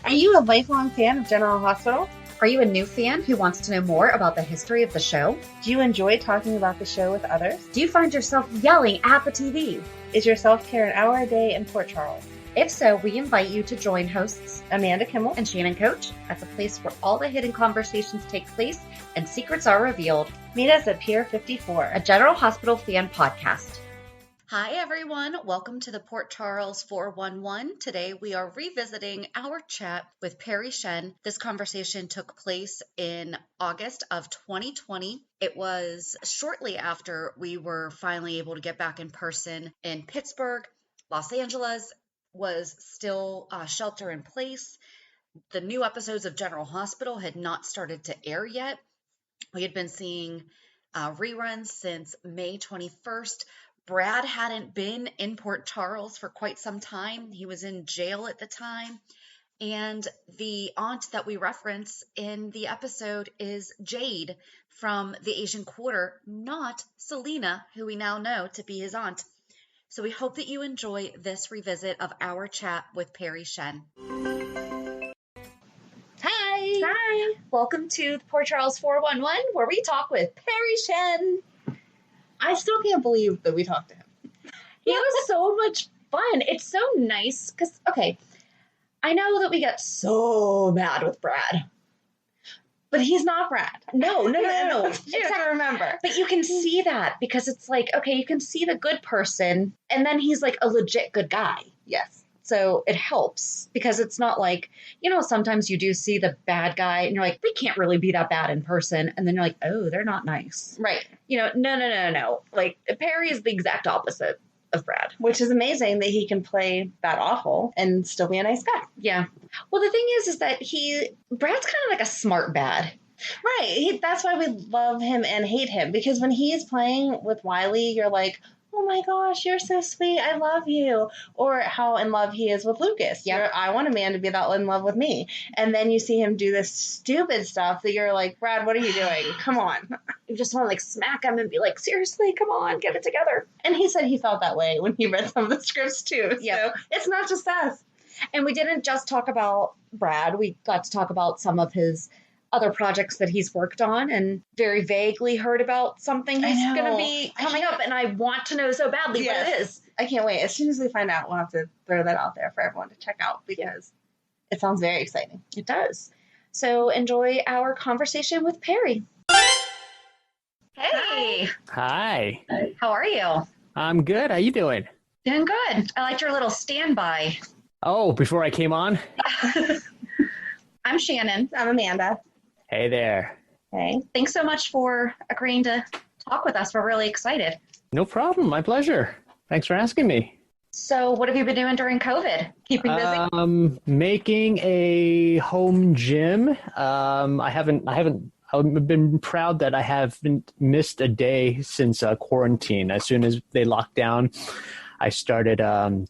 Are you a lifelong fan of General Hospital? Are you a new fan who wants to know more about the history of the show? Do you enjoy talking about the show with others? Do you find yourself yelling at the TV? Is your self-care an hour a day in Port Charles? If so, we invite you to join hosts Amanda Kimmel and Shannon Coach at the place where all the hidden conversations take place and secrets are revealed. Meet us at Pier 54, a General Hospital fan podcast. Hi, everyone. Welcome to the Port Charles 411. Today, we are revisiting our chat with Parry Shen. This conversation took place in August of 2020. It was shortly after we were finally able to get back in person in Pittsburgh. Los Angeles was still shelter in place. The new episodes of General Hospital had not started to air yet. We had been seeing reruns since May 21st. Brad hadn't been in Port Charles for quite some time. He was in jail at the time. And the aunt that we reference in the episode is Jade from the Asian Quarter, not Selena, who we now know to be his aunt. So we hope that you enjoy this revisit of our chat with Parry Shen. Hi. Hi. Welcome to the Port Charles 411, where we talk with Parry Shen. I still can't believe that we talked to him. It was so much fun. It's so nice because, okay, I know that we got so mad with Brad. But he's not Brad. No. You have to remember. But you can see that because it's like, okay, you can see the good person, and then he's like a legit good guy. Yes. So it helps because it's not like, sometimes you do see the bad guy and you're like, they can't really be that bad in person. And then you're like, oh, they're not nice. Right. No. Like, Parry is the exact opposite of Brad. Which is amazing that he can play that awful and still be a nice guy. Yeah. Well, the thing is that Brad's kind of like a smart bad. Right. That's why we love him and hate him. Because when he's playing with Wiley, you're like, oh my gosh, you're so sweet. I love you. Or how in love he is with Lucas. Yeah. I want a man to be that in love with me. And then you see him do this stupid stuff that you're like, Brad, what are you doing? Come on. You just want to smack him and be like, seriously, come on, get it together. And he said he felt that way when he read some of the scripts too. Yeah. So it's not just us. And we didn't just talk about Brad. We got to talk about some of his other projects that he's worked on, and very vaguely heard about something he's going to be coming up, and I want to know so badly what it is. I can't wait. As soon as we find out, we'll have to throw that out there for everyone to check out because it sounds very exciting. It does. So enjoy our conversation with Parry. Hey. Hi. How are you? I'm good. How you doing? Doing good. I liked your little standby. Oh, before I came on? I'm Shannon. I'm Amanda. Hey there. Hey. Thanks so much for agreeing to talk with us. We're really excited. No problem. My pleasure. Thanks for asking me. So what have you been doing during COVID? Keeping busy? Making a home gym. I've been proud that I haven't missed a day since quarantine. As soon as they locked down, I started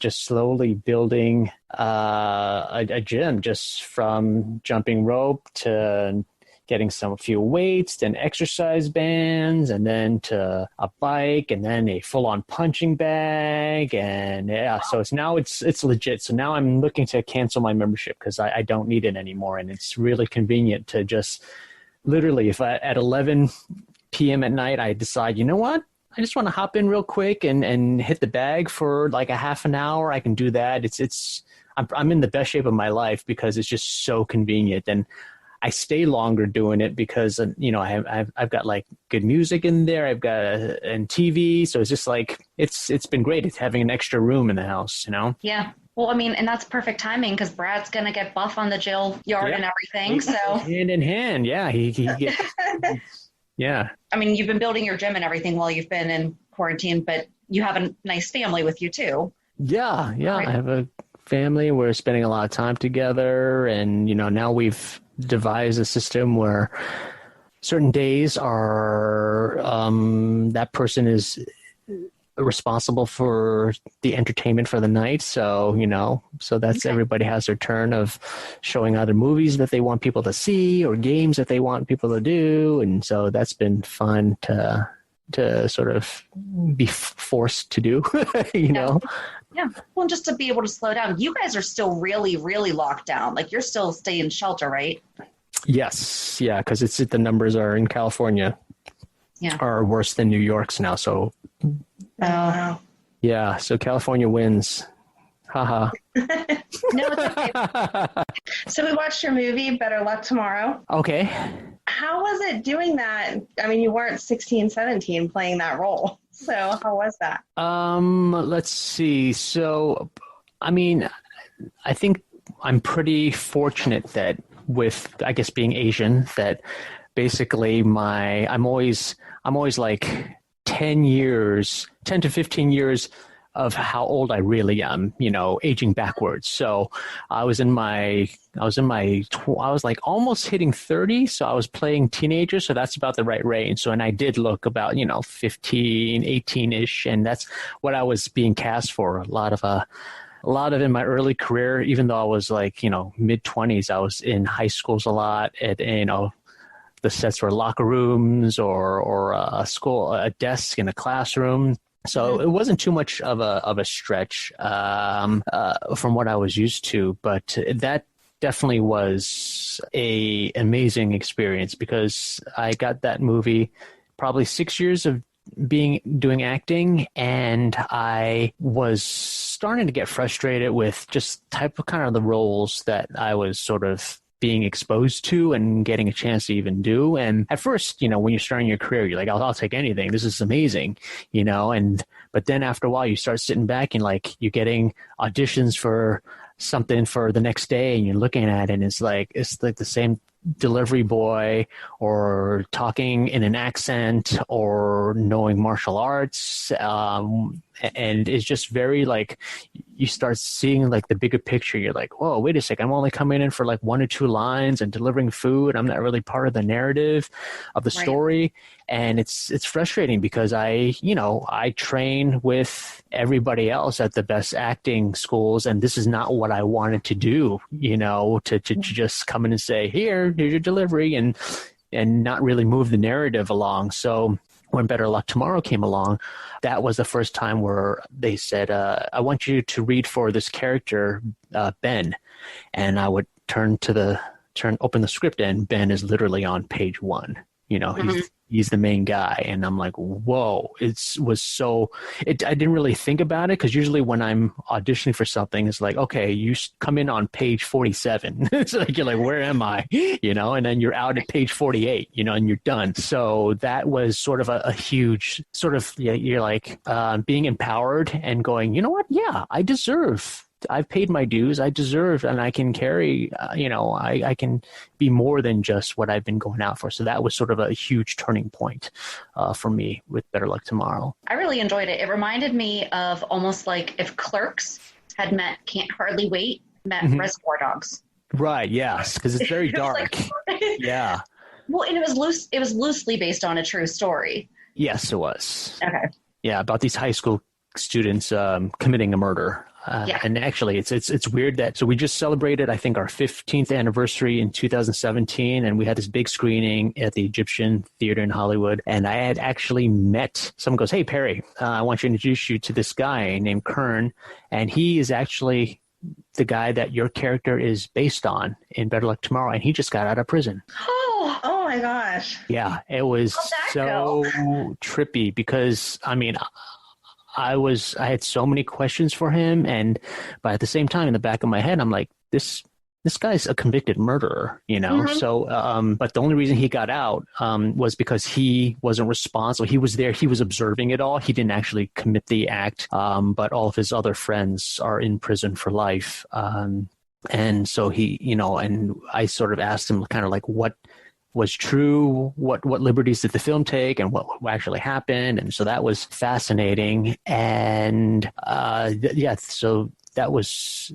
just slowly building a gym, just from jumping rope to getting a few weights, then exercise bands, and then to a bike, and then a full-on punching bag, and so it's legit. So now I'm looking to cancel my membership because I don't need it anymore, and it's really convenient to just literally, if at 11 p.m. at night I decide, you know what? I just want to hop in real quick and hit the bag for like a half an hour. I can do that. I'm in the best shape of my life because it's just so convenient, and I stay longer doing it because I've got like good music in there. I've got and TV, so it's just like it's been great. It's having an extra room in the house, Yeah. Well, I mean, and that's perfect timing because Brad's gonna get buff on the jail yard and everything. So hand in hand, yeah. He gets. Yeah. I mean, you've been building your gym and everything while you've been in quarantine, but you have a nice family with you too. Yeah. Right. I have a family. We're spending a lot of time together, and now we've devised a system where certain days are that person is responsible for the entertainment for the night. So, so that's everybody has their turn of showing other movies that they want people to see or games that they want people to do. And so that's been fun to to sort of be forced to do, you know? Yeah. Well, just to be able to slow down. You guys are still really, really locked down. Like you're still staying in shelter, right? Yes. Yeah. Because the numbers are in California are worse than New York's now. So, yeah. So California wins. Haha. No, it's okay. So we watched your movie, Better Luck Tomorrow. Okay. How was it doing that? I mean, you weren't 16, 17 playing that role. So how was that? Let's see. So, I mean, I think I'm pretty fortunate that with, I guess, being Asian, that basically I'm always like 10 to 15 years of how old I really am, you know, aging backwards. So I was like almost hitting 30. So I was playing teenager. So that's about the right range. So, and I did look about, 15, 18-ish. And that's what I was being cast for. A lot of in my early career, even though I was like, mid 20s, I was in high schools a lot at, the sets were locker rooms or a desk in a classroom. So it wasn't too much of a stretch from what I was used to, but that definitely was a amazing experience because I got that movie probably 6 years of doing acting, and I was starting to get frustrated with just kind of the roles that I was sort of being exposed to and getting a chance to even do. And at first, when you're starting your career, you're like, I'll take anything. This is amazing, but then after a while you start sitting back and like you're getting auditions for something for the next day and you're looking at it and it's like the same delivery boy or talking in an accent or knowing martial arts. And it's just very like you start seeing like the bigger picture. You're like, whoa, wait a second. I'm only coming in for like 1 or 2 lines and delivering food. I'm not really part of the narrative of the story. And it's frustrating because I train with everybody else at the best acting schools. And this is not what I wanted to do, to just come in and say, here's your delivery and not really move the narrative along. So when Better Luck Tomorrow came along, that was the first time where they said, I want you to read for this character, Ben. And I would open the script and Ben is literally on page 1. He's the main guy. And I'm like, whoa, I didn't really think about it because usually when I'm auditioning for something, it's like, okay, you come in on page 47. It's like, you're like, where am I? And then you're out at page 48, and you're done. So that was sort of a huge sort of, you're like being empowered and going, you know what? Yeah, I've paid my dues. I deserve, and I can carry, I can be more than just what I've been going out for. So that was sort of a huge turning point for me with Better Luck Tomorrow. I really enjoyed it. It reminded me of almost like if Clerks had met Can't Hardly Wait, met Reservoir Dogs. Right. Yes. Because it's very dark. Yeah. Well, and it was loosely based on a true story. Yes, it was. Okay. Yeah. About these high school students committing a murder. And actually, it's weird that so we just celebrated, I think, our 15th anniversary in 2017, and we had this big screening at the Egyptian Theater in Hollywood. And I had actually met someone goes, "Hey, Parry, I want to introduce you to this guy named Kern, and he is actually the guy that your character is based on in Better Luck Tomorrow, and he just got out of prison." Oh my gosh! Yeah, it was so trippy because I had so many questions for him, but at the same time, in the back of my head, I'm like, this guy's a convicted murderer, So, but the only reason he got out was because he wasn't responsible. He was there, he was observing it all. He didn't actually commit the act, but all of his other friends are in prison for life, and so he, and I sort of asked him kind of like what was true, what liberties did the film take, and what actually happened, and so that was fascinating, and so that was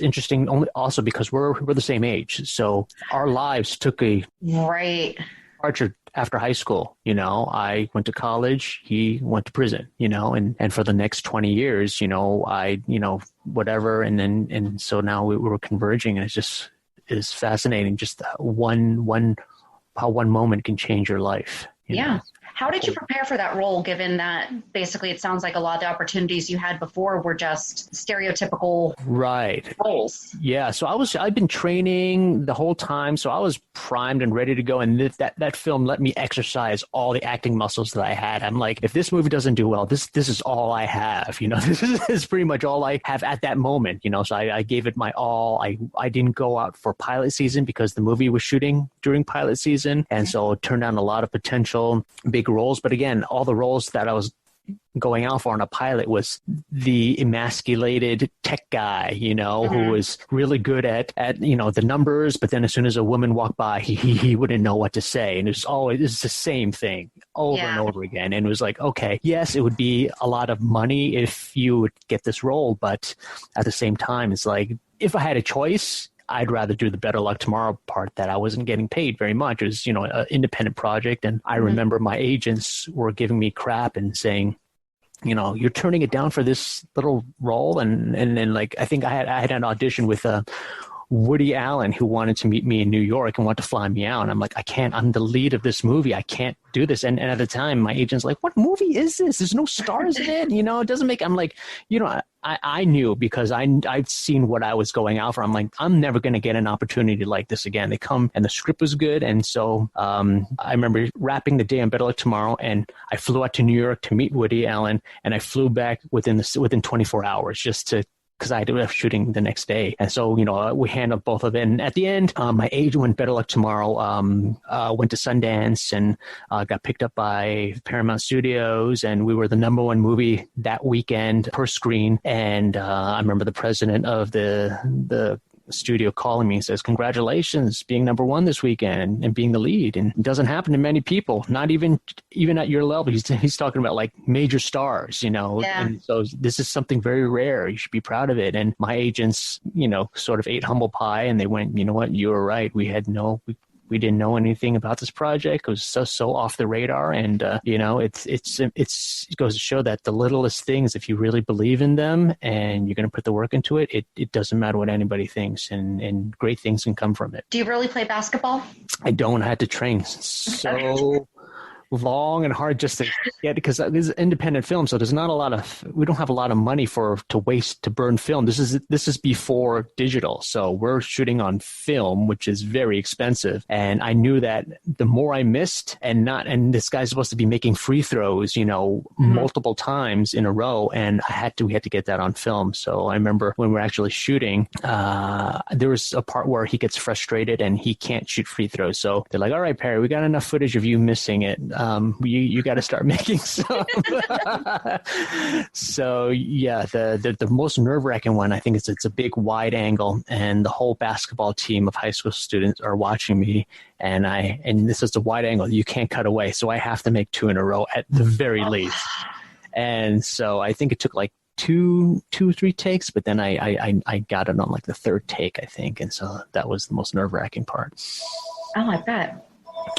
interesting. Also because we're the same age, so our lives took a departure after high school. I went to college, he went to prison. And for the next 20 years, I whatever, and so now we were converging, and it's fascinating, just how one moment can change your life. Yeah. How did you prepare for that role, given that basically it sounds like a lot of the opportunities you had before were just stereotypical Right. roles? Yeah, so I've been training the whole time, so I was primed and ready to go. And that film let me exercise all the acting muscles that I had. I'm like, if this movie doesn't do well, this is all I have. This is pretty much all I have at that moment. So I gave it my all. I didn't go out for pilot season because the movie was shooting during pilot season, and so it turned down a lot of potential big roles. But again, all the roles that I was going out for on a pilot was the emasculated tech guy, who was really good at the numbers, but then as soon as a woman walked by, he wouldn't know what to say. And it's the same thing over and over again. And it was like, okay, yes, it would be a lot of money if you would get this role, but at the same time, it's like, if I had a choice, I'd rather do the Better Luck Tomorrow part that I wasn't getting paid very much. It was, an independent project. And I remember my agents were giving me crap and saying, you're turning it down for this little role. And then like, I think I had an audition with Woody Allen, who wanted to meet me in New York and wanted to fly me out. And I'm like, I can't, I'm the lead of this movie. I can't do this. And at the time, my agent's like, what movie is this? There's no stars in it. It doesn't make, I'm like, I knew because I'd seen what I was going out for. I'm like, I'm never going to get an opportunity like this again. They come and the script was good. And so I remember wrapping the day on Better Luck Tomorrow, and I flew out to New York to meet Woody Allen, and I flew back within 24 hours just to, because I had shooting the next day. And so, we handled both of it. And at the end, my agent went Better Luck Tomorrow, went to Sundance and got picked up by Paramount Studios. And we were the #1 movie that weekend per screen. And I remember the president of the studio calling me and says, congratulations being #1 this weekend and being the lead. And it doesn't happen to many people, not even at your level. He's talking about like major stars, and so this is something very rare. You should be proud of it. And my agents, sort of ate humble pie, and they went, you know what, you were right. We didn't know anything about this project. It was so off the radar. And, it goes to show that the littlest things, if you really believe in them and you're going to put the work into it, it doesn't matter what anybody thinks, and great things can come from it. Do you really play basketball? I don't. I had to train so long and hard just to get, because this is independent film, so there's not a lot of, we don't have a lot of money to waste, to burn film. This is before digital, so we're shooting on film, which is very expensive. And I knew that the more I missed, and this guy's supposed to be making free throws, multiple times in a row, and we had to get that on film. So I remember when we're actually shooting, there was a part where he gets frustrated and he can't shoot free throws. So they're like, all right, Parry, we got enough footage of you missing it. You got to start making some. So yeah, the most nerve-wracking one, I think it's a big wide angle, and the whole basketball team of high school students are watching me, and this is a wide angle. You can't cut away, so I have to make 2 in a row at the very least. And so I think it took like 3 takes, but then I got it on like the 3rd take, I think, and so that was the most nerve-wracking part. Oh, I bet.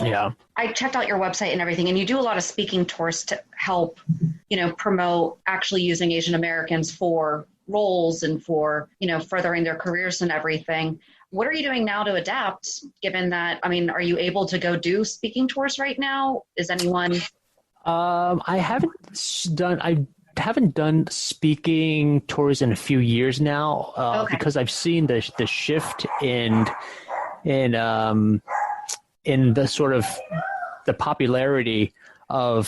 Yeah. I checked out your website and everything, and you do a lot of speaking tours to help, promote actually using Asian Americans for roles and for, furthering their careers and everything. What are you doing now to adapt, given that, are you able to go do speaking tours right now? Is anyone? I haven't done speaking tours in a few years now, because I've seen the shift in the sort of the popularity of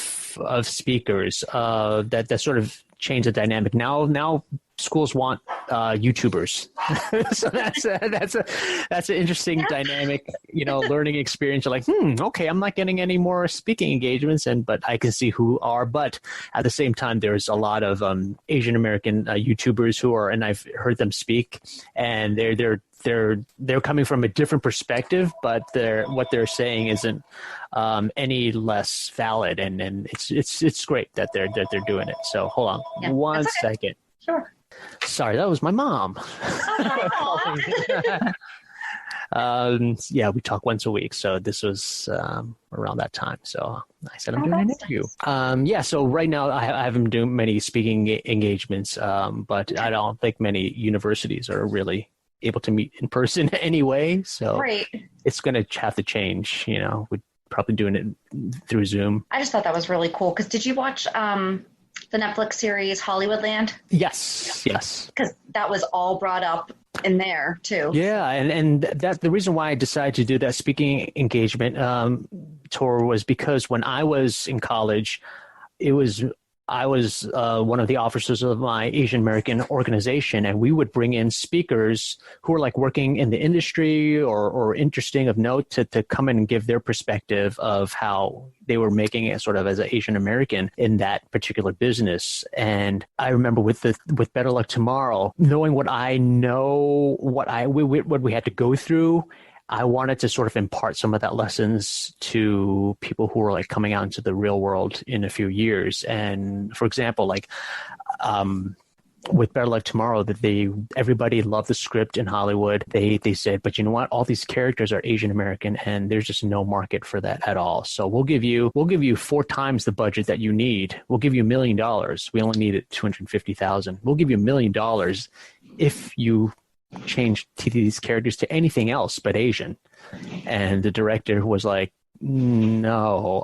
speakers, that sort of changed the dynamic. Now schools want YouTubers, so that's an interesting dynamic, learning experience. You're like, okay, I'm not getting any more speaking engagements, but I can see who are. But at the same time, there's a lot of Asian American YouTubers who are, and I've heard them speak, and they're coming from a different perspective, but what they're saying isn't any less valid, and it's great that they're doing it. So hold on one second. Sure. Sorry, that was my mom. Yeah, we talk once a week, so this was around that time. So I said I'm doing an interview. So right now I haven't doing many speaking engagements, but I don't think many universities are really able to meet in person anyway. So right. It's going to have to change, probably doing it through Zoom. I just thought that was really cool. Because did you watch the Netflix series Hollywoodland? Yes. Because that was all brought up in there too. Yeah, and that's the reason why I decided to do that speaking engagement tour was because when I was in college, I was one of the officers of my Asian American organization, and we would bring in speakers who were like working in the industry or interesting of note to come in and give their perspective of how they were making it sort of as an Asian American in that particular business. And I remember with Better Luck Tomorrow, knowing what I know, what we had to go through, I wanted to sort of impart some of that lessons to people who are like coming out into the real world in a few years. And for example, like with Better Luck Tomorrow, that everybody loved the script in Hollywood. They said, but you know what? All these characters are Asian American, and there's just no market for that at all. So we'll give you 4 times the budget that you need. We'll give you $1 million. We only needed $250,000. We'll give you $1 million if you change these characters to anything else but Asian. And the director was like, no.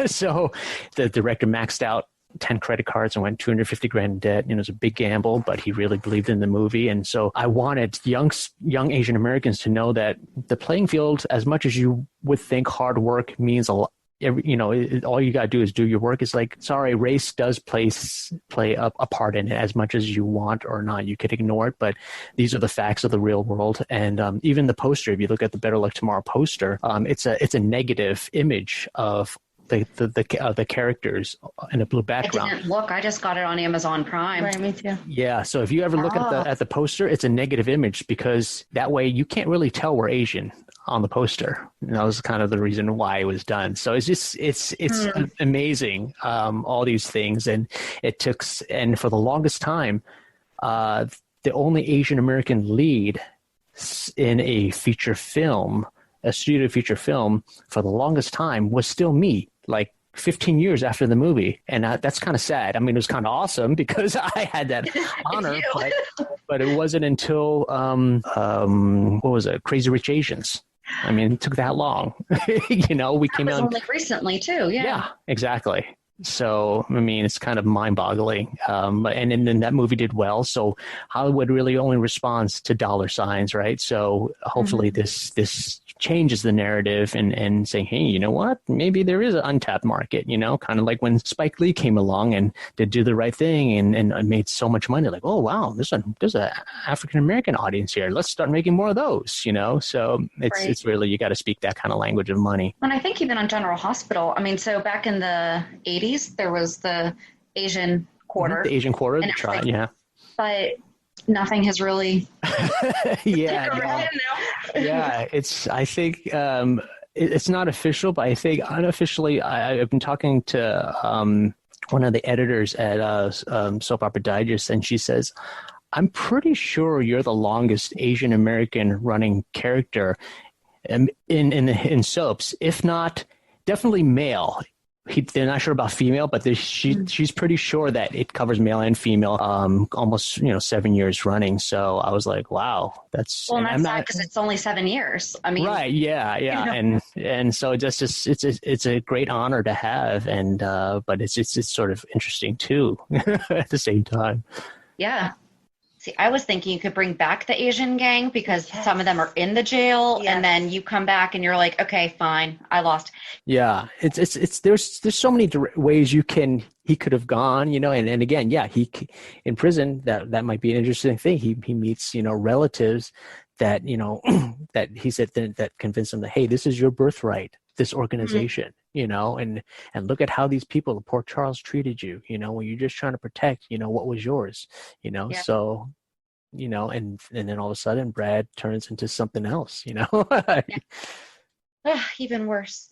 So the director maxed out 10 credit cards and went $250,000 in debt. It was a big gamble, but he really believed in the movie. And so I wanted young Asian Americans to know that the playing field, as much as you would think hard work means a lot, all you got to do is do your work. It's like, sorry, race does play a part in it as much as you want or not. You could ignore it, but these are the facts of the real world. And even the poster, if you look at the Better Luck Tomorrow poster, it's a negative image of the characters in a blue background. I didn't look. I just got it on Amazon Prime. Right, me too. Yeah, so if you ever look at the poster, it's a negative image because that way you can't really tell we're Asian on the poster. And that was kind of the reason why it was done. So it's amazing, all these things. And and for the longest time, the only Asian American lead in a feature film, a studio feature film, for the longest time was still me, like 15 years after the movie. And that's kind of sad. I mean, it was kind of awesome because I had that honor, but it wasn't until, what was it? Crazy Rich Asians. I mean, it took that long. We came out only recently too. Yeah, exactly. So, I mean, it's kind of mind-boggling. And then that movie did well. So Hollywood really only responds to dollar signs, right? So hopefully this changes the narrative and saying, hey, you know what? Maybe there is an untapped market, kind of like when Spike Lee came along and did Do the Right Thing and made so much money. Like, oh, wow, there's an African-American audience here. Let's start making more of those, So it's really, you got to speak that kind of language of money. And I think even on General Hospital, I mean, so back in the 80s, there was the Asian Quarter. The Asian Quarter, the trial, yeah. But nothing has really yeah. I think it's not official, but I think unofficially I've been talking to one of the editors at Soap Opera Digest, and she says, I'm pretty sure you're the longest Asian American running character in soaps, if not definitely male. They're not sure about female, but she's pretty sure that it covers male and female, almost 7 years running. So I was like, wow, that's sad because it's only 7 years. I mean, right, yeah, and so it's a great honor to have, and but it's sort of interesting too at the same time. Yeah. See, I was thinking you could bring back the Asian gang because some of them are in the jail, and then you come back and you're like, okay, fine, I lost. Yeah, it's there's so many ways he could have gone, and again, yeah, he in prison that might be an interesting thing. He meets relatives that that he said that convinced him that, hey, this is your birthright, this organization. And look at how these people, Port Charles, treated you, when you're just trying to protect, what was yours, so, and then all of a sudden Brad turns into something else, Even worse.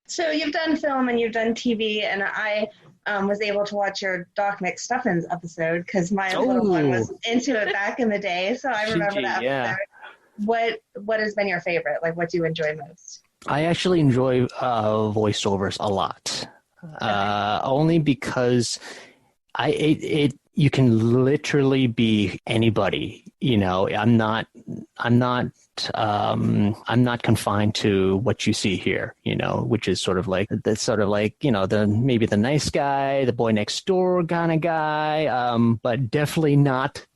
So you've done film and you've done TV, and I was able to watch your Doc McStuffins episode because my little one was into it back in the day. So I remember that episode. Yeah. What has been your favorite? Like, what do you enjoy most? I actually enjoy voiceovers a lot, only because you can literally be anybody. I'm not confined to what you see here, which is sort of like the maybe the nice guy, the boy next door kind of guy, but definitely not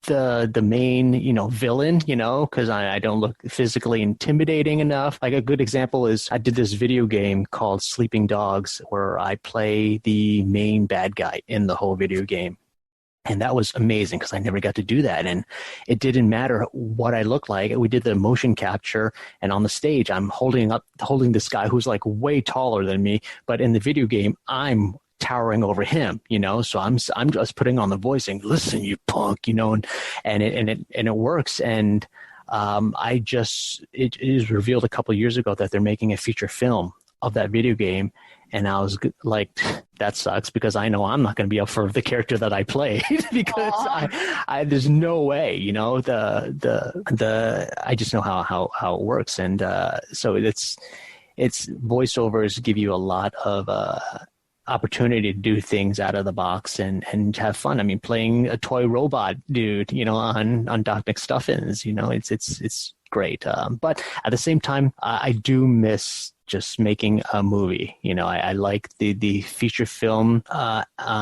the main, villain, because I don't look physically intimidating enough. Like a good example is I did this video game called Sleeping Dogs where I play the main bad guy in the whole video game. And that was amazing because I never got to do that. And it didn't matter what I looked like. We did the motion capture, and on the stage, I'm holding this guy who's like way taller than me. But in the video game, I'm towering over him, so I'm just putting on the voice saying, listen, you punk, and it works. And it is revealed a couple of years ago that they're making a feature film of that video game. And I was like, that sucks because I know I'm not going to be up for the character that I played because I there's no way, I just know how it works. And so it's voiceovers give you a lot of opportunity to do things out of the box and have fun. I mean, playing a toy robot dude, on Doc McStuffins, it's great. But at the same time, I do miss just making a movie. I like the feature film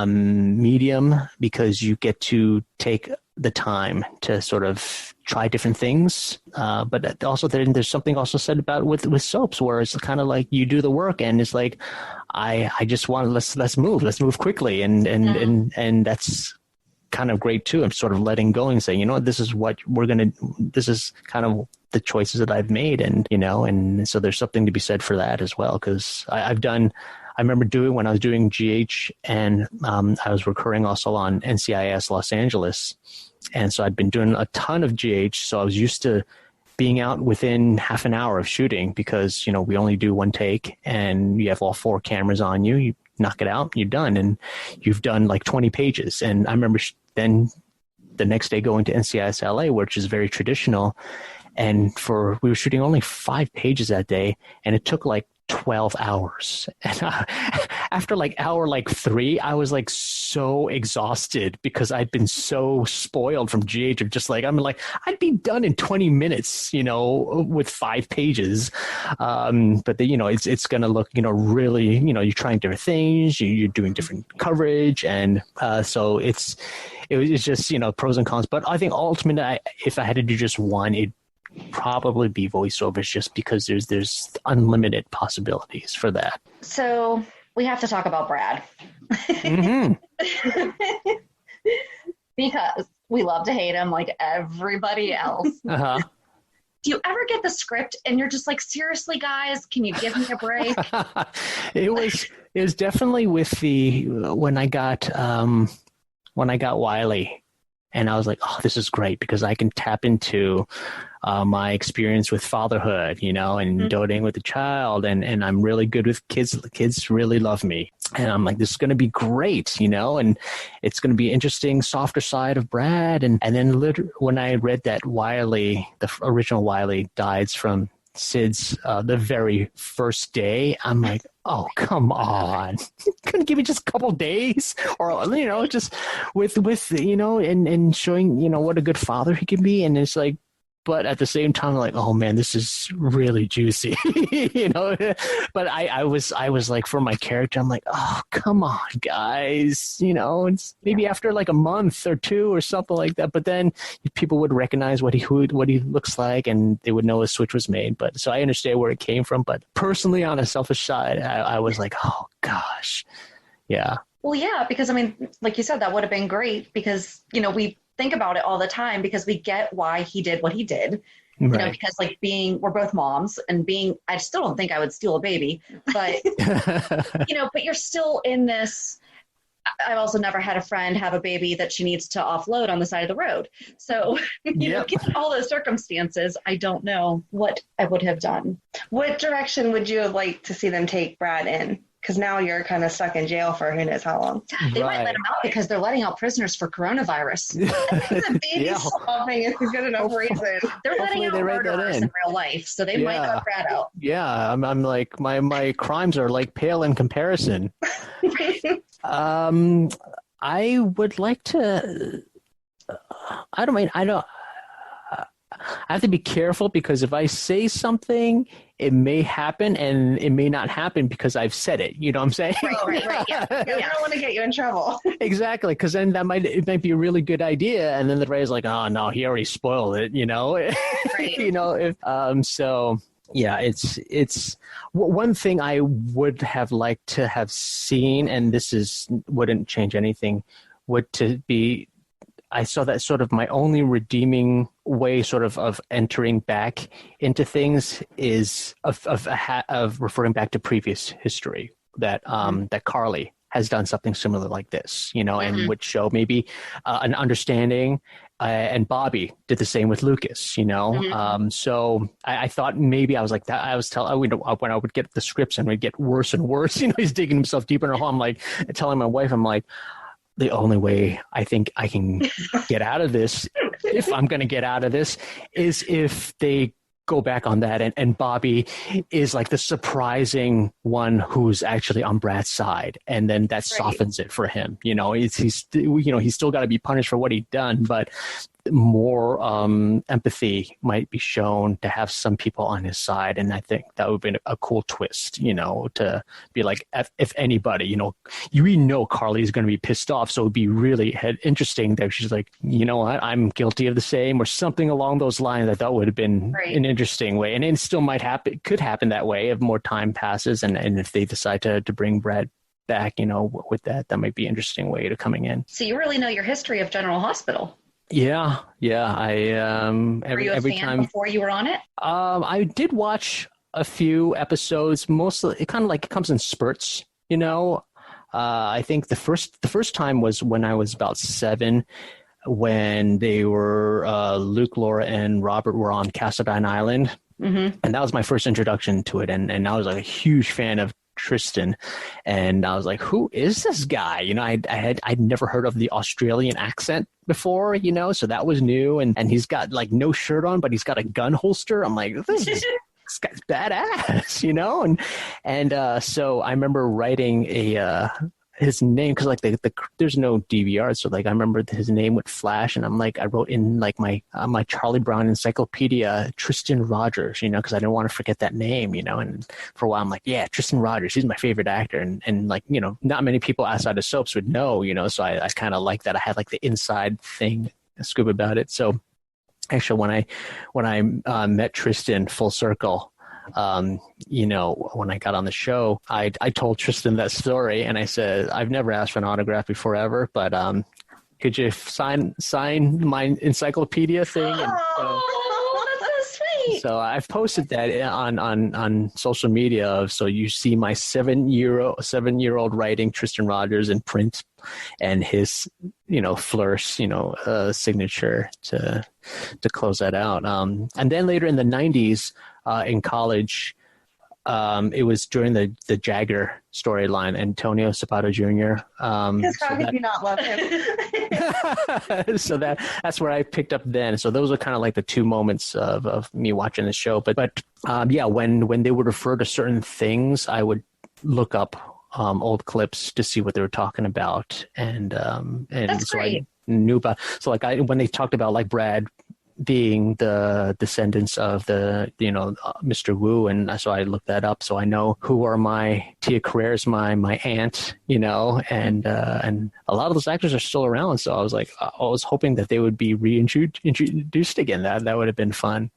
medium because you get to take the time to sort of try different things. But also there's something also said about with soaps where it's kind of like you do the work and it's like, I just want, let's move quickly. And that's kind of great too. I'm sort of letting go and saying, this is what this is kind of the choices that I've made. And so there's something to be said for that as well. Cause I remember when I was doing GH and I was recurring also on NCIS Los Angeles. And so I'd been doing a ton of GH. So I was used to being out within half an hour of shooting because, we only do one take and you have all 4 cameras on you. You knock it out, you're done. And you've done like 20 pages. And I remember then the next day going to NCIS LA, which is very traditional. And we were shooting only 5 pages that day. And it took like 12 hours. And after hour 3, I was like so exhausted because I'd been so spoiled from GH of just I'd be done in 20 minutes, with 5 pages. But it's going to look, really, you're trying different things, you're doing different coverage. And so it was just, pros and cons. But I think ultimately, if I had to do just one, it'd probably be voiceovers just because there's unlimited possibilities for that. So we have to talk about Brad. Mm-hmm. Because we love to hate him like everybody else. Uh-huh. Do you ever get the script and you're just like, seriously, guys, can you give me a break? It was definitely with when I got Wiley, and I was like, oh, this is great because I can tap into my experience with fatherhood, and doting with the child, and I'm really good with kids. The kids really love me, and I'm like, this is going to be great, and it's going to be interesting, softer side of Brad, and then when I read that Wiley, the original Wiley, dies from SIDS the very first day, I'm like, oh, come on. Couldn't give me just a couple days or, just with and showing, what a good father he can be. And it's like, but at the same time, like, oh man, this is really juicy, but I was like, for my character, I'm like, oh, come on, guys, it's maybe after like a month or 2 or something like that. But then people would recognize what he looks like and they would know a switch was made. But so I understand where it came from. But personally, on a selfish side, I was like, oh gosh. Yeah. Well, yeah, because I mean, like you said, that would have been great because, we think about it all the time because we get why he did what he did, right. Because we're both moms and I still don't think I would steal a baby, but, but you're still in this. I've also never had a friend have a baby that she needs to offload on the side of the road. So, given all those circumstances, I don't know what I would have done. What direction would you have liked to see them take Brad in? Because now you're kind of stuck in jail for who knows how long. They might let him out because they're letting out prisoners for coronavirus. The baby solving is a good enough reason. They're letting out murderers in real life, so they might let Brad out. Yeah, I'm like, my crimes are like pale in comparison. I would like to. I don't mean. I don't. I have to be careful because if I say something, it may happen and it may not happen because I've said it. You know what I'm saying? Right. Yeah. I don't want to get you in trouble. Exactly, because then it might be a really good idea, and then the writer's like, "Oh no, he already spoiled it," you know. Right. You know, if so. Yeah, it's one thing I would have liked to have seen, and wouldn't change anything, would to be. I saw that sort of my only redeeming way, sort of entering back into things is of referring back to previous history that that Carly has done something similar like this, you know, and would show maybe an understanding. And Bobby did the same with Lucas, you know. So I thought maybe I was like that. I was telling when I would get the scripts and it would get worse and worse. You know, he's digging himself deeper in a hole. I'm like telling my wife, I'm like, the only way I think I can get out of this, if I'm going to get out of this, is if they go back on that and Bobby is like the surprising one who's actually on Brad's side, and then that softens it for him. You know, he's still got to be punished for what he'd done, but more empathy might be shown to have some people on his side, and I think that would be a cool twist, you know, to be like, if anybody, you know Carly's going to be pissed off, so it'd be really interesting that she's like, you know what, I'm guilty of the same, or something along those lines. I thought would have been an interesting way, and it still could happen that way if more time passes, and if they decide to bring Brad back, you know, with that might be an interesting way to coming in. So you really know your history of General Hospital. Yeah. I Were you a every fan time before you were on it? I did watch a few episodes. Mostly, it kind of like it comes in spurts, you know. I think the first time was when I was about 7, when they were Luke, Laura, and Robert were on Cassadine Island, and that was my first introduction to it. And I was like a huge fan of Tristan, and I was like, who is this guy? You know, I'd never heard of the Australian accent before, you know, so that was new, and he's got like no shirt on, but he's got a gun holster. I'm like, this guy's badass, you know, and so I remember writing his name, because like there's no DVR, so like I remember his name would flash, and I'm like, I wrote in like my Charlie Brown encyclopedia Tristan Rogers, you know, because I didn't want to forget that name, you know. And for a while I'm like, yeah, Tristan Rogers, he's my favorite actor, and like, you know, not many people outside of soaps would know, you know, so I kind of like that I had like the inside thing scoop about it. So actually when I met Tristan full circle, you know, when I got on the show, I told Tristan that story, and I said, I've never asked for an autograph before ever, but could you sign my encyclopedia thing? And That's so sweet. so I've posted that on social media. So you see my 7-year-old writing Tristan Rogers in print, and his, you know, flourish, you know, signature to close that out. And then later in the 90s, in college, it was during the Jagger storyline, Antonio Zapata Jr. Because how could you not love him? So that's where I picked up then. So those are kind of like the two moments of me watching the show. But yeah, when they would refer to certain things, I would look up old clips to see what they were talking about, and That's so great. I knew about. So like when they talked about like Brad being the descendants of the, you know, Mr. Wu, and so I looked that up, so I know who are my Tia Carrere's my aunt, you know, and a lot of those actors are still around, so I was like, I was hoping that they would be reintroduced again. That would have been fun.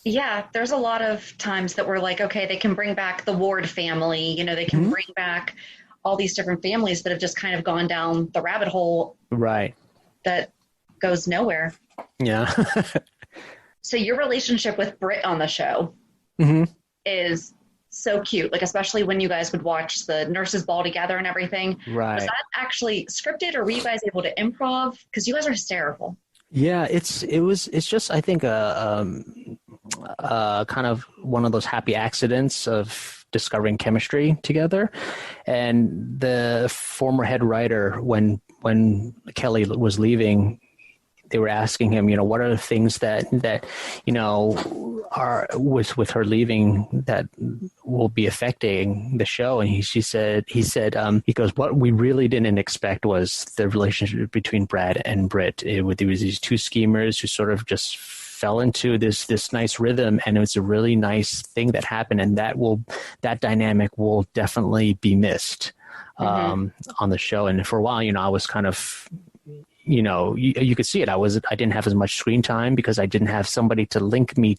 Yeah, there's a lot of times that we're like, okay, they can bring back the Ward family, you know, they can bring back all these different families that have just kind of gone down the rabbit hole, Right. that goes nowhere. Yeah. So your relationship with Britt on the show is so cute, like especially when you guys would watch the nurses ball together and everything. Right. Was that actually scripted, or were you guys able to improv? Because you guys are hysterical. Yeah, it's just, I think, kind of one of those happy accidents of discovering chemistry together. And the former head writer, when Kelly was leaving, they were asking him, what are the things that are with her leaving that will be affecting the show. And he said, he goes, what we really didn't expect was the relationship between Brad and Britt. There was these two schemers who sort of just fell into this nice rhythm, and it was a really nice thing that happened. And that dynamic will definitely be missed on the show. And for a while, I was kind of, you could see it. I didn't have as much screen time because I didn't have somebody to link me,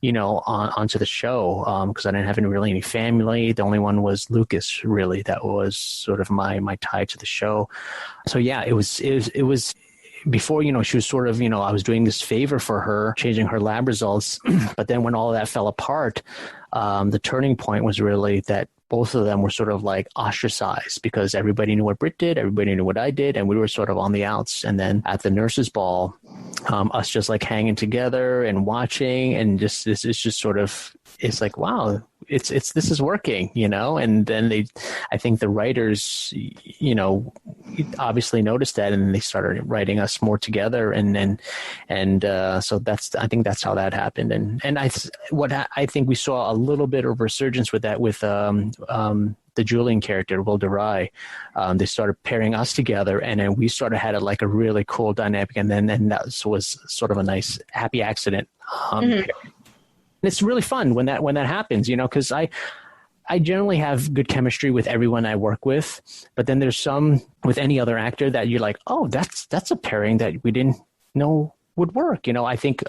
onto the show. Cause I didn't have any family. The only one was Lucas, really. That was sort of my tie to the show. So yeah, it was before, she was sort of, I was doing this favor for her, changing her lab results. But then when all of that fell apart, the turning point was really that both of them were sort of like ostracized because everybody knew what Britt did, everybody knew what I did, and we were sort of on the outs. And then at the nurses' ball, us just like hanging together and watching, and just this is just sort of, it's like, wow, it's this is working, And then I think the writers, obviously noticed that, and they started writing us more together, and so I think that's how that happened. And I think we saw a little bit of resurgence with that with the Julian character, Will DeRye. They started pairing us together, and then we sort of had a really cool dynamic, and then that was sort of a nice happy accident. And it's really fun when that happens, because I generally have good chemistry with everyone I work with, but then there's some with any other actor that you're like, oh, that's a pairing that we didn't know would work. I think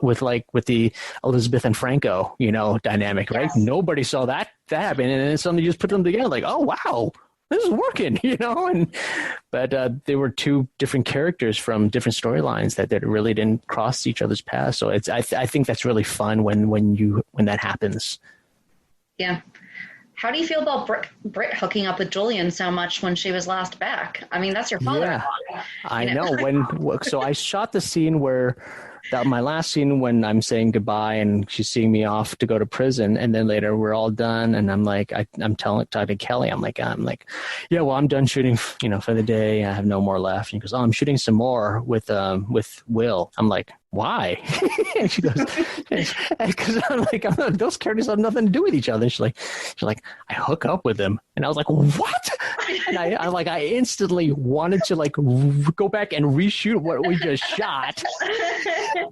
with the Elizabeth and Franco, dynamic, right? Yes. Nobody saw that happen, and then suddenly you just put them together, like, oh wow, this is working, but they were two different characters from different storylines that really didn't cross each other's paths. So I think that's really fun when that happens. Yeah. How do you feel about Britt hooking up with Julian so much when she was last back? I mean, that's your father-in-law. Yeah, I know. So I shot the scene where my last scene when I'm saying goodbye and she's seeing me off to go to prison, and then later we're all done, and I'm like, I'm talking to Kelly, I'm like, yeah, well, I'm done shooting, for the day. I have no more left. And he goes, oh, I'm shooting some more with Will. I'm like, why? And she goes, because I'm like, those characters have nothing to do with each other. And she's like, I hook up with them. And I was like, what? And I instantly wanted to go back and reshoot what we just shot,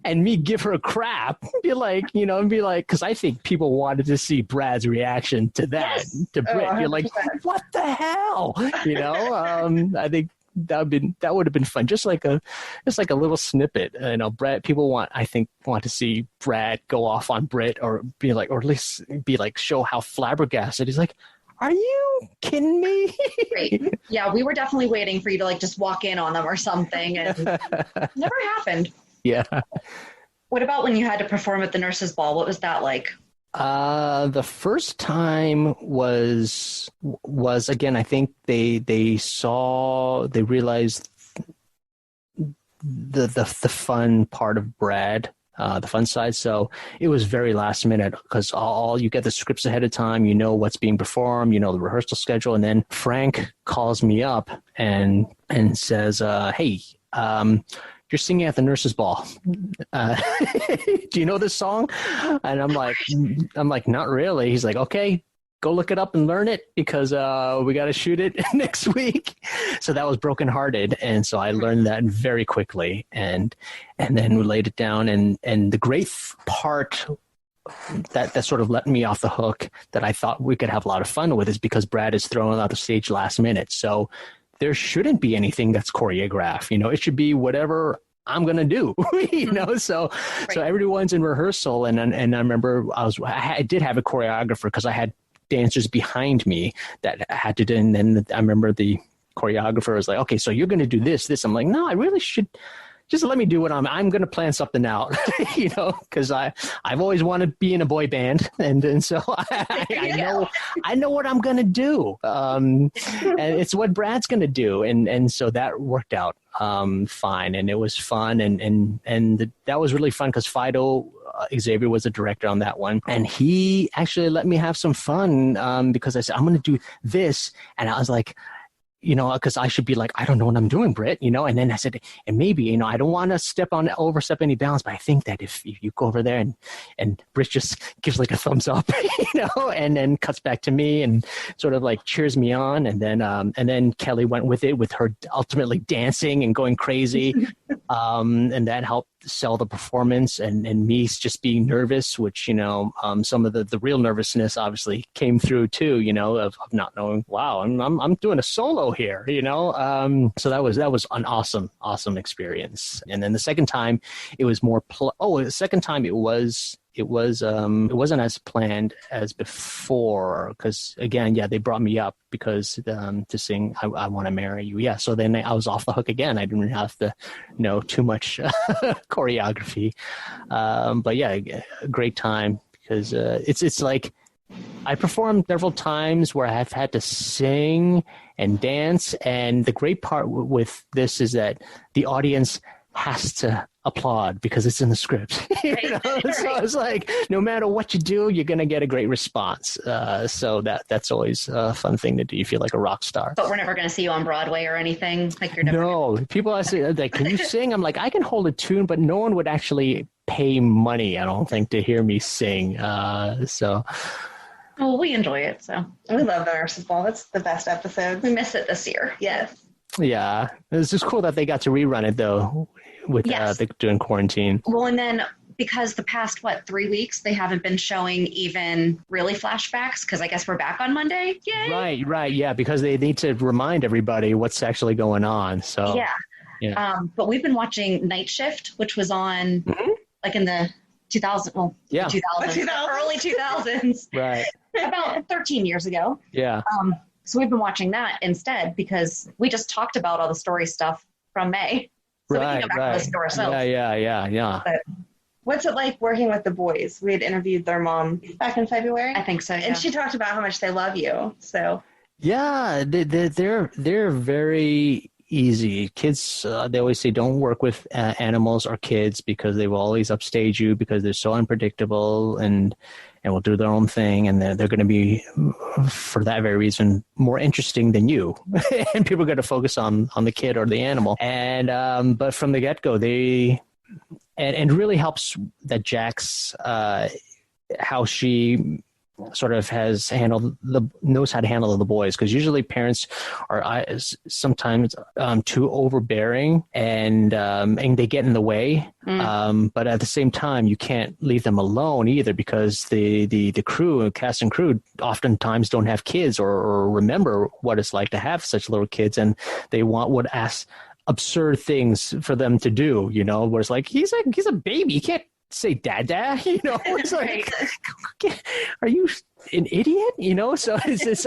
and me give her crap, be like, because I think people wanted to see Brad's reaction to that, yes. To Britt. You're like, what the hell? I think that would have been fun. Just like a little snippet. Brad, people want to see Brad go off on Britt, or at least be like, show how flabbergasted. He's like, are you kidding me? Great. Yeah, we were definitely waiting for you to just walk in on them or something, and never happened. Yeah. What about when you had to perform at the nurses' ball? What was that like? The first time was again, I think they realized the fun part of Brad, the fun side. So it was very last minute, because all you get the scripts ahead of time, what's being performed, the rehearsal schedule. And then Frank calls me up and says, hey, you're singing at the nurses' ball. Do you know this song? And I'm like, not really. He's like, okay, go look it up and learn it, because we got to shoot it next week. So that was brokenhearted. And so I learned that very quickly, and then we laid it down. And the great part that sort of let me off the hook, that I thought we could have a lot of fun with, is because Brad is throwing out the stage last minute. So there shouldn't be anything that's choreographed. It should be whatever I'm going to do, so right. So everyone's in rehearsal. And I remember I did have a choreographer, because I had dancers behind me that had to do. And then I remember the choreographer was like, okay, so you're going to do this. I'm like, no, I really should just let me do what I'm going to plan something out, because I've always wanted to be in a boy band. And so I know what I'm going to do. And it's what Brad's going to do. And so that worked out fine. And it was fun. And that was really fun, because Fido, Xavier, was the director on that one. And he actually let me have some fun, because I said, I'm going to do this. And I was like, because I should be like, I don't know what I'm doing, Britt, and then I said, and maybe, I don't want to overstep any bounds, but I think that if you go over there and Britt just gives like a thumbs up, and then cuts back to me and sort of like cheers me on. And then Kelly went with it, with her ultimately dancing and going crazy. And that helped sell the performance, and me just being nervous, which, some of the real nervousness obviously came through too, of not knowing, wow, I'm doing a solo here, so that was an awesome experience. And then the second time it was more, the second time it wasn't as planned as before, because again, they brought me up because to sing I Want to Marry You. Yeah, so then I was off the hook again. I didn't have to know too much choreography. But yeah, a great time, because it's like I performed several times where I've had to sing and dance, and the great part with this is that the audience has to applaud because it's in the script. So it's like, no matter what you do, you're going to get a great response. So that's always a fun thing to do. You feel like a rock star. But we're never going to see you on Broadway or anything. Like you're never. No, people ask, like, can you sing? I'm like, I can hold a tune, but no one would actually pay money, I don't think, to hear me sing. So. Well, we enjoy it. So we love the Nurses Ball. It's the best episode. We miss it this year. Yes. Yeah, it's just cool that they got to rerun it though, with during quarantine. Well, and then because the past 3 weeks they haven't been showing even really flashbacks, because I guess we're back on Monday. Yay! Right, yeah, because they need to remind everybody what's actually going on. So yeah. But we've been watching Night Shift, which was on like in the 2000s, early 2000s, right? About 13 years ago. Yeah. So we've been watching that instead, because we just talked about all the story stuff from May. So we can go back and listen to ourselves. Yeah. But what's it like working with the boys? We had interviewed their mom back in February. I think so, yeah. And she talked about how much they love you. So yeah, they're very easy. Kids, they always say don't work with animals or kids because they will always upstage you, because they're so unpredictable and will do their own thing, and they're going to be, for that very reason, more interesting than you. And people are going to focus on the kid or the animal. And but from the get-go, and it really helps that Jax, how she sort of knows how to handle the boys, because usually parents are sometimes too overbearing and they get in the way. But at the same time, you can't leave them alone either, because the cast and crew oftentimes don't have kids or remember what it's like to have such little kids, and they would ask absurd things for them to do, where it's like, he's a baby, he can't say dada, it's like, are you an idiot? So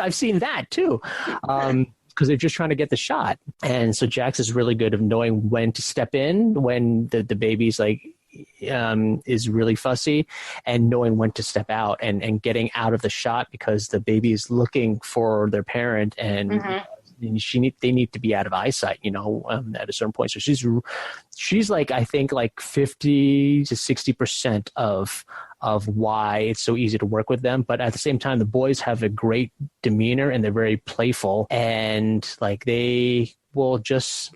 I've seen that too, because they're just trying to get the shot. And so Jax is really good at knowing when to step in when the baby's like is really fussy, and knowing when to step out and getting out of the shot, because the baby is looking for their parent, and they need to be out of eyesight, at a certain point. So she's like, I think like 50 to 60% of why it's so easy to work with them. But at the same time, the boys have a great demeanor and they're very playful, and like they will just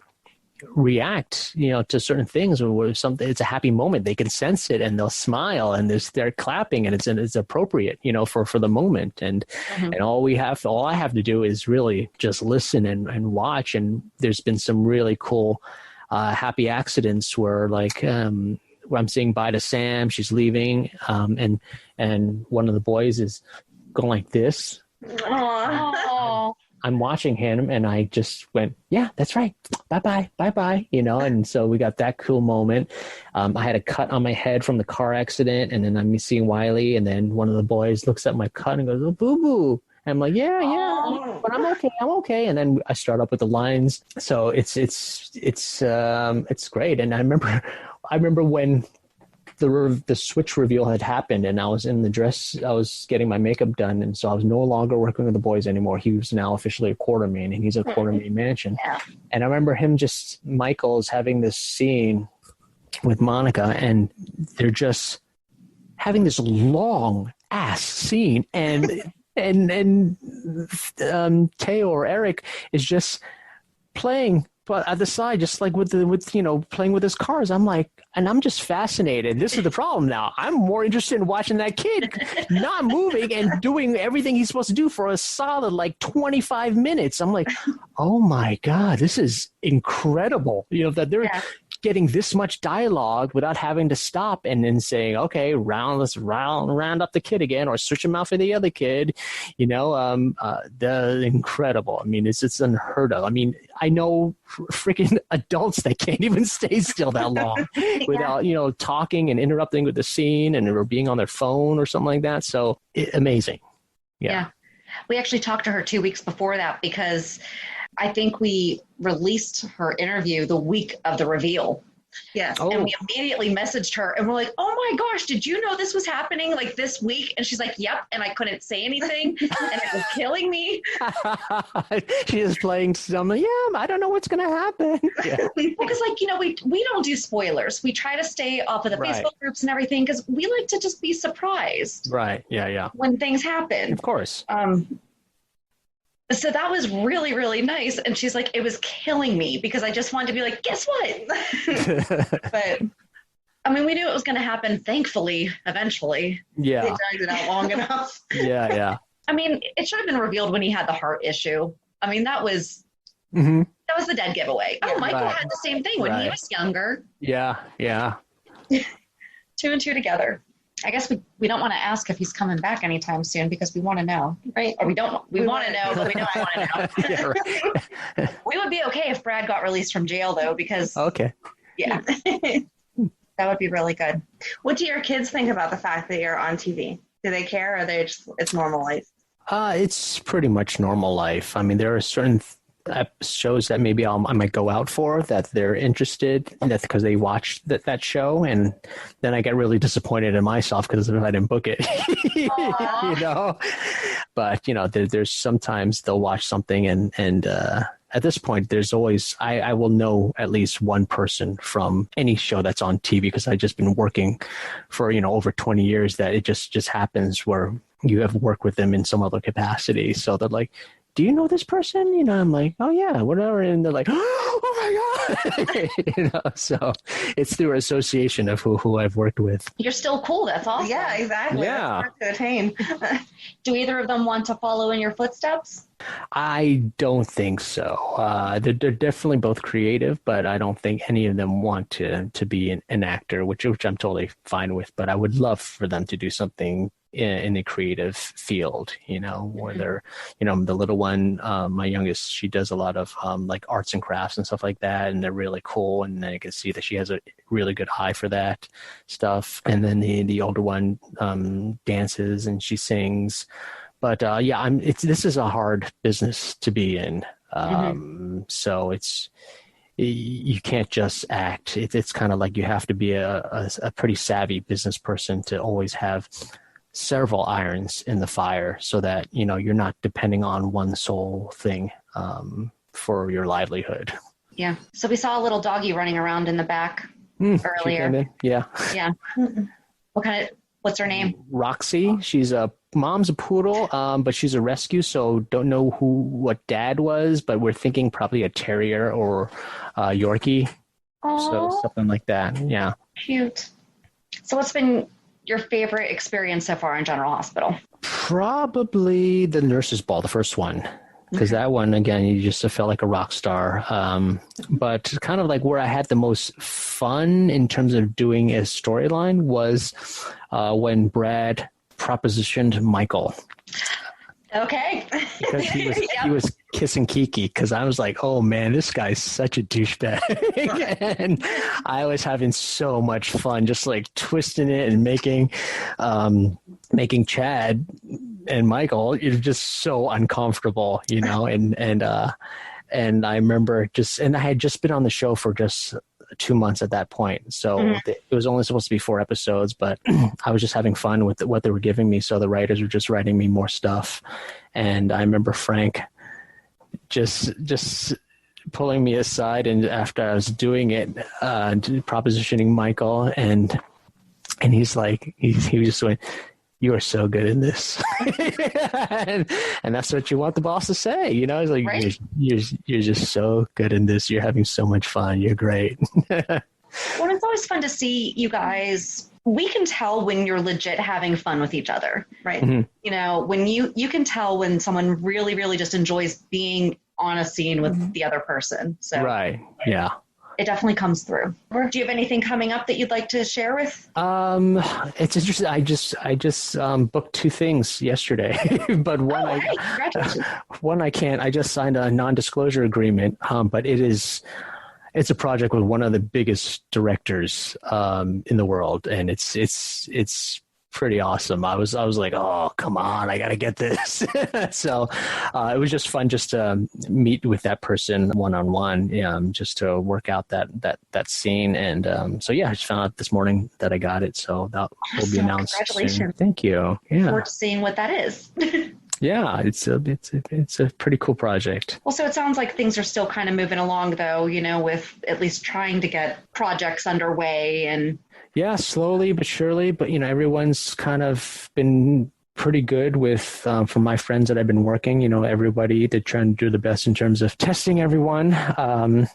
react, to certain things, or something, it's a happy moment, they can sense it and they'll smile and they're clapping, and it's appropriate, for the moment. And all I have to do is really just listen and watch. And there's been some really cool happy accidents where like where I'm saying bye to Sam, she's leaving, and one of the boys is going like this. Aww. I'm watching him, and I just went, yeah, that's right. Bye-bye. And so we got that cool moment. I had a cut on my head from the car accident, and then I'm seeing Wiley, and then one of the boys looks at my cut and goes, oh, boo-boo. And I'm like, yeah, but I'm okay. And then I start up with the lines. So it's great. And I remember when the switch reveal had happened, and I was in the dress, I was getting my makeup done, and so I was no longer working with the boys anymore. He was now officially a Quartermain, and he's a Quartermain mansion. Yeah. And I remember Michael's having this scene with Monica, and they're just having this long ass scene, and Teo or Eric is just playing but at the side, just like with playing with his cars. I'm like, and I'm just fascinated. This is the problem now. I'm more interested in watching that kid not moving and doing everything he's supposed to do for a solid like 25 minutes. I'm like, oh my God, this is incredible. That they're getting this much dialogue without having to stop and then saying, okay, let's round up the kid again or switch him out for the other kid. They're incredible. I mean, it's unheard of. I mean, I know freaking adults that can't even stay still that long without, talking and interrupting with the scene or being on their phone or something like that. So amazing. Yeah. We actually talked to her 2 weeks before that because I think we released her interview the week of the reveal. Yes. Oh. And we immediately messaged her and we're like, oh my gosh, did you know this was happening like this week? And she's like, yep. And I couldn't say anything and it was killing me. She is playing some, I don't know what's going to happen. Yeah. Because we don't do spoilers. We try to stay off of the Facebook groups and everything because we like to just be surprised. Right. Yeah. When things happen. Of course. So that was really, really nice. And she's like, it was killing me because I just wanted to be like, guess what? But I mean, we knew it was going to happen, thankfully, eventually. Yeah. They dragged it out long enough. Yeah. I mean, it should have been revealed when he had the heart issue. I mean, that was that was the dead giveaway. Oh, Michael had the same thing when he was younger. Yeah. 2 and 2 together. I guess we don't want to ask if he's coming back anytime soon because we want to know, right? Or we want to know, but we don't want to know. Yeah, right. We would be okay if Brad got released from jail, though, because okay, yeah, that would be really good. What do your kids think about the fact that you're on TV? Do they care, or are they just it's normal life? It's pretty much normal life. I mean, there are certain shows that maybe I might go out for that they're interested in that because they watched that show, and then I get really disappointed in myself because if I didn't book it, But there's sometimes they'll watch something and at this point there's always I will know at least one person from any show that's on TV because I've just been working for over 20 years that it just happens where you have worked with them in some other capacity. So they're like, do you know this person? I'm like, oh yeah, whatever. And they're like, oh my God. So it's through association of who I've worked with. You're still cool. That's awesome. Yeah, exactly. Yeah. That's hard to attain. Do either of them want to follow in your footsteps? I don't think so. They're definitely both creative, but I don't think any of them want to be an actor, which I'm totally fine with. But I would love for them to do something in the creative field, where they're, the little one, my youngest, she does a lot of like arts and crafts and stuff like that, and they're really cool. And then you can see that she has a really good eye for that stuff. And then the older one dances and she sings. But this is a hard business to be in. So you can't just act. It's kind of like you have to be a pretty savvy business person to always have several irons in the fire so that, you're not depending on one sole thing for your livelihood. Yeah. So we saw a little doggy running around in the back earlier. Yeah. Yeah. What's her name? Roxy. She's mom's a poodle, but she's a rescue, so don't know what dad was, but we're thinking probably a terrier or Yorkie. Aww. So something like that. Yeah. Cute. So what's been your favorite experience so far in General Hospital? Probably the nurse's ball, the first one. Because that one, again, you just felt like a rock star. But kind of like where I had the most fun in terms of doing a storyline was when Brad propositioned Michael. Okay. Because he was kissing Kiki, because I was like, oh man, this guy's such a douchebag. And I was having so much fun just like twisting it and making Chad and Michael just so uncomfortable, and I remember and I had just been on the show for just 2 months at that point. So it was only supposed to be 4 episodes, but I was just having fun with what they were giving me. So the writers were just writing me more stuff. And I remember Frank just pulling me aside. And after I was doing it, propositioning Michael and he's like, he just went, you are so good in this. And that's what you want the boss to say, you know, it's like, Right. you're just so good in this. You're having so much fun. You're great. Well, it's always fun to see you guys. We can tell when you're legit having fun with each other, right? Mhm. You know, when you can tell when someone really, really just enjoys being on a scene with the other person. So Right. Yeah. it definitely comes through. Do you have anything coming up that you'd like to share with? It's interesting. I just booked two things yesterday, but Oh, hey, congratulations. one I can't. I just signed a non-disclosure agreement, but it's a project with one of the biggest directors in the world, and it's pretty awesome. I was like, oh, come on, I gotta get this. So it was just fun just to meet with that person one on one, just to work out that scene. And so yeah, I just found out this morning that I got it, so that will be Awesome. announced soon. Congratulations. Thank you. Look Yeah, forward to seeing what that is. yeah, it's a pretty cool project. Well, so it sounds like things are still kind of moving along, though, you know, with at least trying to get projects underway. And Yeah, slowly but surely. But, everyone's kind of been pretty good with, from my friends that I've been working, everybody to try and do the best in terms of testing everyone. I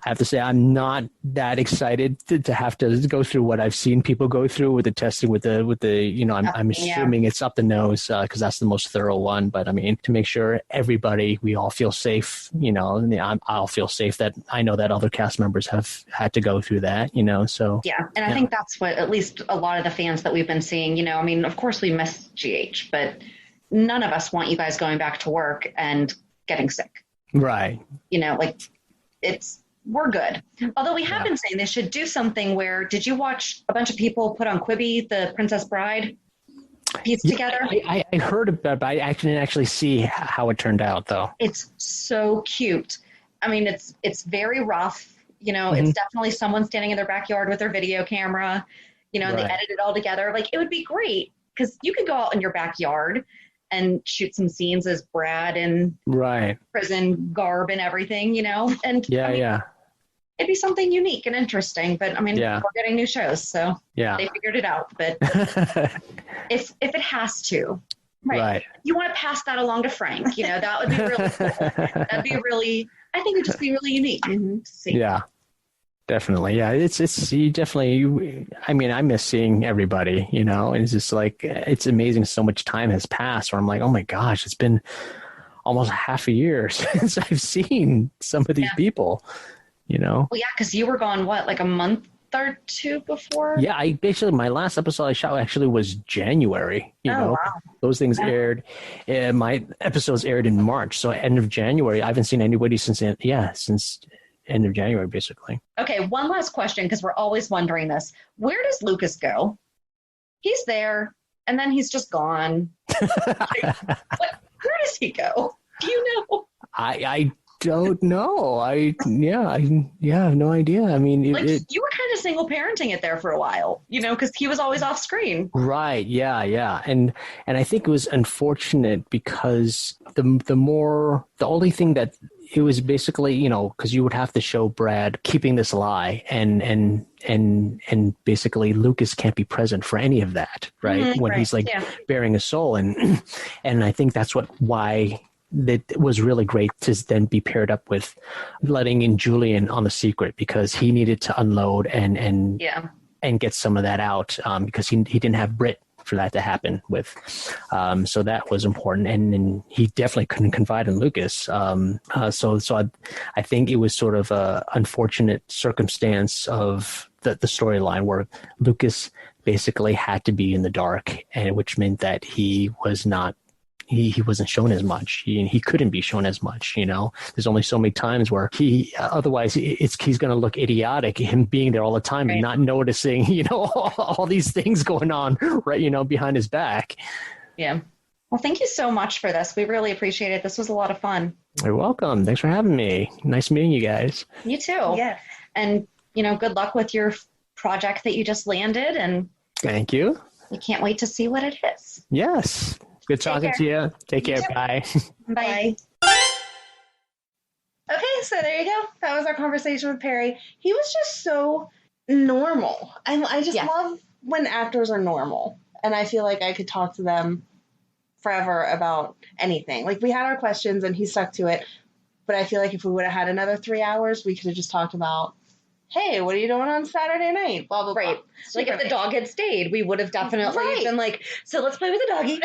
have to say, I'm not that excited to have to go through what I've seen people go through with the testing I'm assuming it's up the nose, because that's the most thorough one. But I mean, to make sure we all feel safe, I'll feel safe that I know that other cast members have had to go through that, so. yeah, and I think that's what at least a lot of the fans that we've been seeing, I mean, of course we miss GH, but none of us want you guys going back to work and getting sick. Right. We're good. Although we have been saying they should do something where, did you watch a bunch of people put on Quibi, the Princess Bride piece together? I heard about it, but I didn't actually see how it turned out, though. It's so cute. I mean, it's very rough. It's definitely someone standing in their backyard with their video camera, and they edit it all together. Like, it would be great because you could go out in your backyard and shoot some scenes as Brad in prison garb and everything, and it'd be something unique and interesting. But I mean, we're getting new shows, so they figured it out. But if it has to, you want to pass that along to Frank, that would be really cool. That'd be really, I think it'd just be really unique to see. Yeah. Definitely. Yeah. It's you definitely, I mean, I miss seeing everybody, and it's just like, it's amazing. So much time has passed where I'm like, oh my gosh, it's been almost half a year since I've seen some of these people, Well, yeah. Cause you were gone, like a month or two before? Yeah. My last episode I shot actually was January, Wow. Those things aired. My episodes aired in March. So end of January, I haven't seen anybody since end of January, basically. Okay, one last question, because we're always wondering this. Where does Lucas go? He's there, and then he's just gone. Where does he go? Do you know? I don't know. I have no idea. I mean, you were kind of single parenting it there for a while, because he was always off screen. Right. Yeah. And I think it was unfortunate because the only thing that it was basically, because you would have to show Brad keeping this lie and basically Lucas can't be present for any of that, right? Mm-hmm, when he's bearing a soul. And I think that's why that was really great to then be paired up with letting in Julian on The Secret, because he needed to unload and get some of that out, because he didn't have Britt for that to happen with. So that was important. And he definitely couldn't confide in Lucas. So I think it was sort of a unfortunate circumstance of the storyline where Lucas basically had to be in the dark, and which meant that he was not, he wasn't shown as much. He couldn't be shown as much, There's only so many times where otherwise he's going to look idiotic, him being there all the time and not noticing, all these things going on, right, behind his back. Yeah. Well, thank you so much for this. We really appreciate it. This was a lot of fun. You're welcome. Thanks for having me. Nice meeting you guys. You too. Yeah. And, good luck with your project that you just landed. And thank you. We can't wait to see what it is. Yes. Good talking to you. Take care. Bye. Bye. Okay, so there you go. That was our conversation with Parry. He was just so normal. I just love when actors are normal. And I feel like I could talk to them forever about anything. Like, we had our questions and he stuck to it. But I feel like if we would have had another 3 hours, we could have just talked about, hey, what are you doing on Saturday night? Blah, blah, blah. Right. Like, if the dog had stayed, we would have definitely been like, so let's play with the doggy.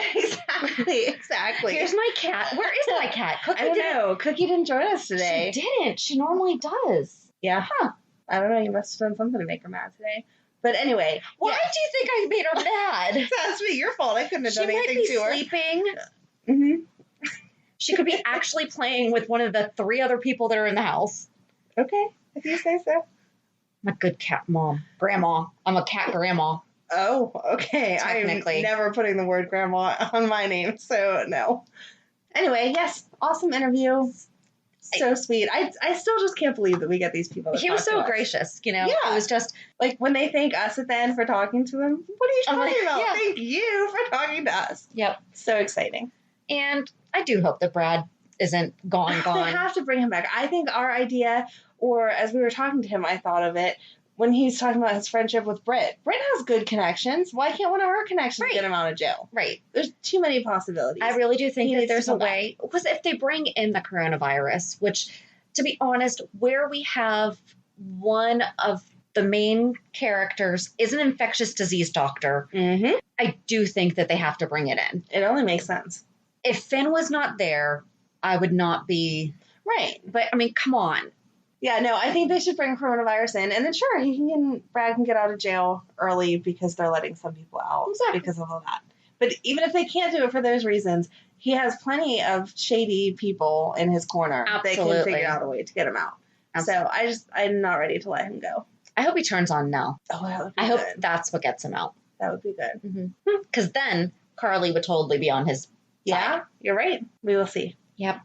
Exactly. Here's my cat. Where is my cat? Cookie I don't know. Cookie didn't join us today. She didn't. She normally does. Yeah. Huh. I don't know. You must have done something to make her mad today. But anyway. Why do you think I made her mad? That's me. Your fault. I couldn't have done anything to her. She might be sleeping. Mm-hmm. She could be actually playing with one of the 3 other people that are in the house. Okay. If you say so. I'm a good cat mom. Grandma. I'm a cat grandma. Oh, okay. Technically. I'm never putting the word grandma on my name, so no. Anyway, yes. Awesome interview. So sweet. I still just can't believe that we get these people. He was so gracious, you know. Yeah. It was just like when they thank us at the end for talking to him. What are you talking about? Yeah. Thank you for talking to us. Yep. So exciting. And I do hope that Brad isn't gone. They have to bring him back. I think our idea, or as we were talking to him, I thought of it when he's talking about his friendship with Britt. Britt has good connections. Why can't one of her connections get him out of jail? Right. There's too many possibilities. I really do think that there's a way. back. Because if they bring in the coronavirus, which, to be honest, where we have one of the main characters is an infectious disease doctor, Mm-hmm. I do think that they have to bring it in. It only makes sense. If Finn was not there, I would not be... Right. But, I mean, come on. Yeah, no, I think they should bring coronavirus in. And then sure, Brad can get out of jail early because they're letting some people out because of all that. But even if they can't do it for those reasons, he has plenty of shady people in his corner that can figure out a way to get him out. Absolutely. So I'm not ready to let him go. I hope he turns on now. Oh, that would be I good. hope that's what gets him out. That would be good. Because then Carly would totally be on his side. You're right. We will see. Yep.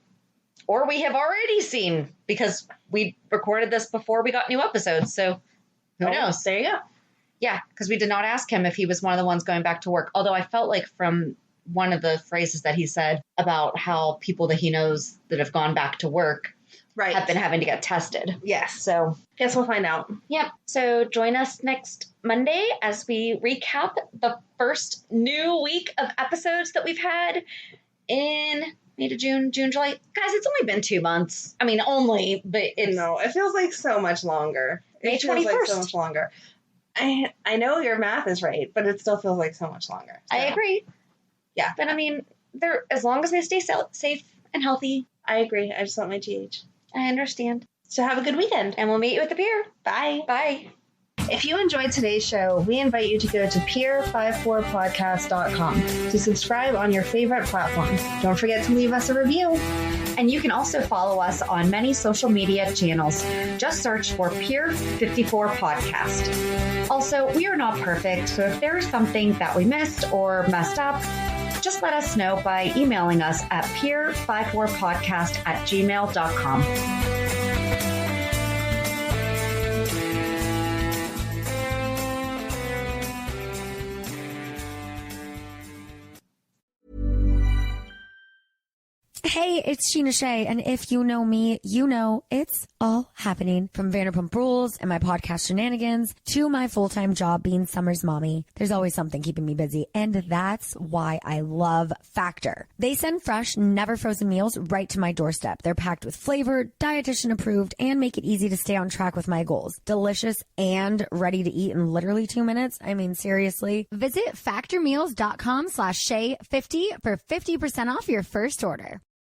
Or we have already seen, because we recorded this before we got new episodes. So who knows? There you go. Yeah, because we did not ask him if he was one of the ones going back to work. Although I felt like from one of the phrases that he said about how people that he knows that have gone back to work have been having to get tested. Yes. So guess we'll find out. Yep. So join us next Monday as we recap the first new week of episodes that we've had in May to June, July. Guys, it's only been 2 months. I mean, only, but it's... No, it feels like so much longer. May 21st. Like so much longer. I know your math is right, but it still feels like so much longer. So. I agree. Yeah. But I mean, as long as they stay safe and healthy. I agree. I just want my GH. I understand. So have a good weekend. And we'll meet you at the pier. Bye. Bye. If you enjoyed today's show, we invite you to go to pier54podcast.com to subscribe on your favorite platform. Don't forget to leave us a review. And you can also follow us on many social media channels. Just search for Pier 54 Podcast. Also, we are not perfect, so if there is something that we missed or messed up, just let us know by emailing us at pier54podcast@gmail.com. Hey, it's Sheena Shea, and if you know me, you know it's all happening. From Vanderpump Rules and my podcast Shenanigans to my full-time job being Summer's mommy. There's always something keeping me busy, and that's why I love Factor. They send fresh, never frozen meals right to my doorstep. They're packed with flavor, dietitian approved, and make it easy to stay on track with my goals. Delicious and ready to eat in literally 2 minutes. I mean, seriously. Visit factormeals.com/Shay50 for 50% off your first order.